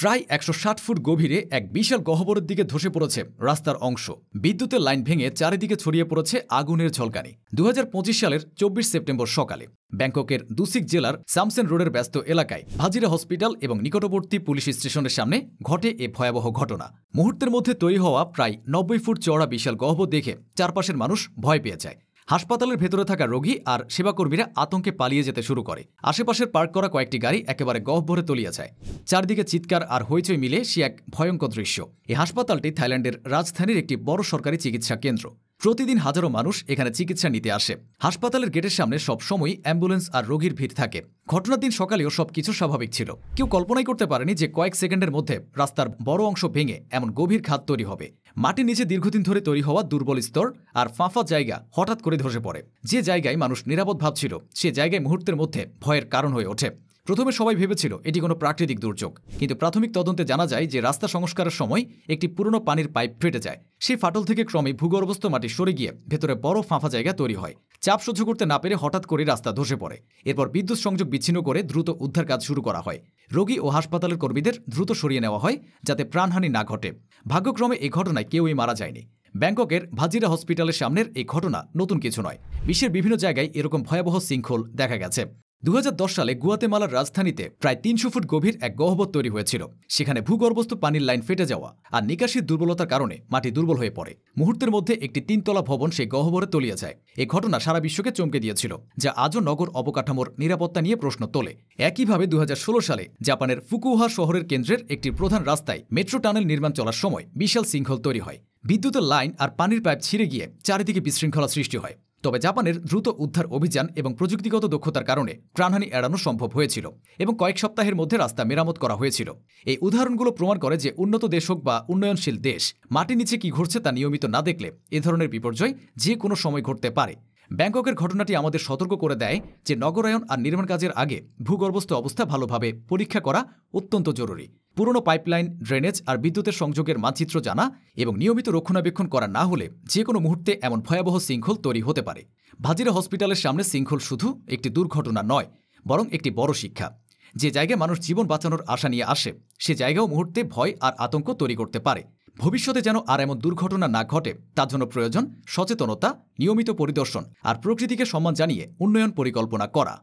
প্রায় ১৬০ ফুট গভীরে এক বিশাল গহ্বরের দিকে ধসে পড়েছে রাস্তার অংশ। বিদ্যুতের লাইন ভেঙে চারিদিকে ছড়িয়ে পড়েছে আগুনের ঝলকানি। ২০২৫ সালের ২৪ সেপ্টেম্বর সকালে ব্যাংককের দুসিক জেলার সামসেন রোডের ব্যস্ত এলাকায় হাজিরা হসপিটাল এবং নিকটবর্তী পুলিশ স্টেশনের সামনে ঘটে এ ভয়াবহ ঘটনা। মুহূর্তের মধ্যে তৈরি হওয়া প্রায় ৯০ ফুট চওড়া বিশাল গহ্বর দেখে চারপাশের মানুষ ভয় পেয়ে যায়। হাসপাতালের ভেতরে থাকা রোগী আর সেবাকর্মীরা আতঙ্কে পালিয়ে যেতে শুরু করে। আশেপাশের পার্ক করা কয়েকটি গাড়ি একেবারে গহ্বরে তলিয়ে যায়। চারদিকে চিৎকার আর হইচই মিলে সে এক ভয়ঙ্কর দৃশ্য। এই হাসপাতালটি থাইল্যান্ডের রাজধানীর একটি বড় সরকারি চিকিৎসা কেন্দ্র। প্রতিদিন হাজারো মানুষ এখানে চিকিৎসা নিতে আসে। হাসপাতালের গেটের সামনে সব সময় অ্যাম্বুলেন্স আর রোগীর ভিড় থাকে। ঘটনার দিন সকালেও সবকিছু স্বাভাবিক ছিল। কেউ কল্পনাই করতে পারেনি যে কয়েক সেকেন্ডের মধ্যে রাস্তার বড় অংশ ভেঙে এমন গভীর খাত তৈরি হবে। মাটির নিচে দীর্ঘদিন ধরে তৈরি হওয়া দুর্বল স্তর আর ফাঁফা জায়গা হঠাৎ করে ধসে পড়ে। যে জায়গায় মানুষ নিরাপদ ভাবছিল সে জায়গায় মুহূর্তের মধ্যে ভয়ের কারণ হয়ে ওঠে। প্রথমে সবাই ভেবেছিল এটি কোনো প্রাকৃতিক দুর্যোগ, কিন্তু প্রাথমিক তদন্তে জানা যায় যে রাস্তা সংস্কারের সময় একটি পুরনো পানির পাইপ ফেটে যায়। সেই ফাটল থেকে ক্রমে ভূগর্ভস্থ মাটি সরে গিয়ে ভেতরে বড় ফাঁফা জায়গা তৈরি হয়। চাপ সহ্য করতে না পেরে হঠাৎ করে রাস্তা ধসে পড়ে। এরপর বিদ্যুৎ সংযোগ বিচ্ছিন্ন করে দ্রুত উদ্ধার কাজ শুরু করা হয়। রোগী ও হাসপাতালের কর্মীদের দ্রুত সরিয়ে নেওয়া হয় যাতে প্রাণহানি না ঘটে। ভাগ্যক্রমে এই ঘটনায় কেউই মারা যায়নি। ব্যাংককের ভাজিরা হসপিটালের সামনের এই ঘটনা নতুন কিছু নয়। বিশ্বের বিভিন্ন জায়গায় এরকম ভয়াবহ শৃঙ্খল দেখা গেছে। ২০১০ সালে গুয়াতেমালার রাজধানীতে প্রায় ৩০০ ফুট গভীর এক গহ্বর তৈরি হয়েছিল। সেখানে ভূগর্ভস্থ পানির লাইন ফেটে যাওয়া আর নিকাশির দুর্বলতার কারণে মাটি দুর্বল হয়ে পড়ে। মুহূর্তের মধ্যে একটি ৩ তলা ভবন সেই গহ্বরে তলিয়ে যায়। এই ঘটনা সারা বিশ্বকে চমকে দিয়েছিল, যা আজও নগর অবকাঠামোর নিরাপত্তা নিয়ে প্রশ্ন তোলে। একইভাবে ২০১৬ সালে জাপানের ফুকুওহা শহরের কেন্দ্রের একটি প্রধান রাস্তায় মেট্রো টানেল নির্মাণ চলার সময় বিশাল শৃঙ্খল তৈরি হয়। বিদ্যুতের লাইন আর পানির পাইপ ছিঁড়ে গিয়ে চারিদিকে বিশৃঙ্খলা সৃষ্টি হয়। তবে জাপানের দ্রুত উদ্ধার অভিযান এবং প্রযুক্তিগত দক্ষতার কারণে প্রাণহানি এড়ানো সম্ভব হয়েছিল এবং কয়েক সপ্তাহের মধ্যে রাস্তা মেরামত করা হয়েছিল। এই উদাহরণগুলো প্রমাণ করে যে উন্নত দেশ হোক বা উন্নয়নশীল দেশ, মাটির নিচে কি ঘটছে তা নিয়মিত না দেখলে এ ধরনের বিপর্যয় যে কোনো সময় ঘটতে পারে। ব্যাংককের ঘটনাটি আমাদের সতর্ক করে দেয় যে নগরায়ন আর নির্মাণ কাজের আগে ভূগর্ভস্থ অবস্থা ভালোভাবে পরীক্ষা করা অত্যন্ত জরুরি। পুরনো পাইপলাইন, ড্রেনেজ আর বিদ্যুতের সংযোগের মানচিত্র জানা এবং নিয়মিত রক্ষণাবেক্ষণ করা না হলে যে কোনো মুহূর্তে এমন ভয়াবহ শৃঙ্খল তৈরি হতে পারে। ভাজিরা হসপিটালের সামনে শৃঙ্খল শুধু একটি দুর্ঘটনা নয়, বরং একটি বড় শিক্ষা। যে জায়গায় মানুষ জীবন বাঁচানোর আশা নিয়ে আসে, সে জায়গাও মুহূর্তে ভয় আর আতঙ্ক তৈরি করতে পারে। ভবিষ্যতে যেন আর এমন দুর্ঘটনা না ঘটে তার জন্য প্রয়োজন সচেতনতা, নিয়মিত পরিদর্শন আর প্রকৃতিকে সম্মান জানিয়ে উন্নয়ন পরিকল্পনা করা।